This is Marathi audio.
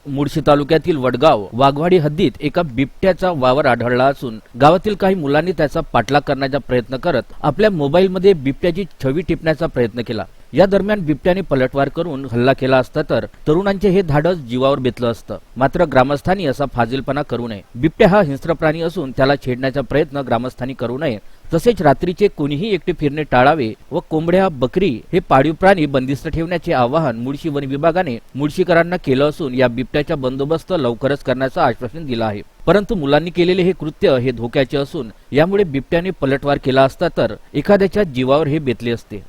मुळशी तालुक्यातील वडगाव वाघवाडी हद्दीत एका बिबट्याचा वावर आढळला असून गावातील काही मुलांनी त्याचा पाठलाग करण्याचा प्रयत्न करत आपल्या मोबाईलमध्ये बिबट्याची छवी टिपण्याचा प्रयत्न केला। या दरम्यान बिबट्याने पलटवार करून हल्ला केला असता तर तरुणांचे हे धाडस जीवावर बेतलं असतं। मात्र ग्रामस्थांनी असा फाजीलपणा करू नये। बिबट्या हा हिंस्त्र प्राणी असून त्याला छेडण्याचा प्रयत्न ग्रामस्थांनी करू नये। तसेच रात्रीचे कोणीही एकटे फिरणे टाळावे व कोंबड्या, बकरी हे पाळीव प्राणी बंदिस्त ठेवण्याचे आवाहन मुळशी वन विभागाने मुळशीकरांना केलं असून या बिबट्याचा बंदोबस्त लवकरच करण्याचं आश्वासन दिलं आहे। परंतु मुलांनी केलेले हे कृत्य हे धोक्याचे असून यामुळे बिबट्याने पलटवार केला असता तर एखाद्याच्या जीवावर हे बेतले असते।